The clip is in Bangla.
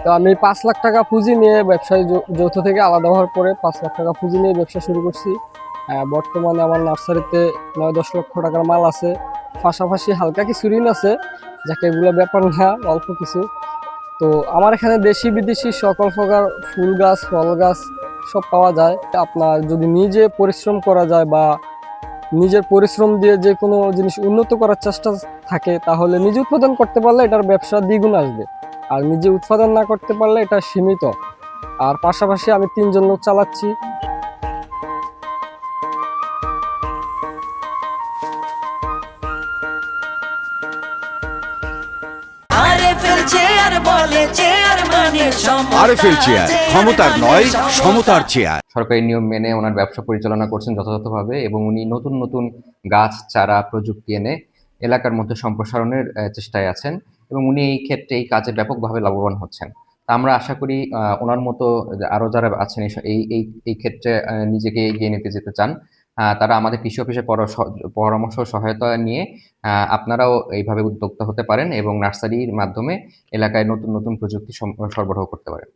তো আমি 5 লাখ টাকা পুঁজি নিয়ে ব্যবসায় যৌথ থেকে আলাদা হওয়ার পরে 5 লাখ টাকা পুঁজি নিয়ে ব্যবসা শুরু করছি। বর্তমানে আমার নার্সারিতে 9-10 লক্ষ টাকার মাল আছে, পাশাপাশি হালকা কিছু ঋণ আছে, যাকে এগুলো ব্যাপার না, অল্প কিছু। তো আমার এখানে দেশি বিদেশি সকল প্রকার ফুল গাছ, ফল গাছ সব পাওয়া যায়। আপনার যদি নিজে পরিশ্রম করা যায় বা নিজের পরিশ্রম দিয়ে যে কোনো জিনিস উন্নত করার চেষ্টা থাকে, তাহলে নিজে উৎপাদন করতে পারলে এটার ব্যবসা দ্বিগুণ আসবে। আর নিজে উৎপাদন না করতে পারলে এটা সীমিত। আর পাশাপাশি আমি 3জন লোক চালাচ্ছি। আরএফএল চেয়ার, ক্ষমতার নয় সমতার চেয়ার। সরকারি নিয়ম মেনে ওনার ব্যবসা পরিচালনা করছেন যথাযথভাবে, এবং উনি নতুন নতুন গাছ, চারা, প্রযুক্তি এনে এলাকার মধ্যে সম্প্রসারণের চেষ্টায় আছেন, এবং উনি এই ক্ষেত্রে এই কাজে ব্যাপকভাবে লাভবান হচ্ছেন। তা আমরা আশা করি ওনার মতো আরো যারা আছেন এই এই এই ক্ষেত্রে নিজেকে এগিয়ে নিতে যেতে চান, তারা আমাদের কৃষি অফিসের পরামর্শ সহায়তা নিয়ে আপনারাও এইভাবে উদ্যোক্তা হতে পারেন এবং নার্সারির মাধ্যমে এলাকায় নতুন নতুন প্রযুক্তি সরবরাহ করতে পারেন।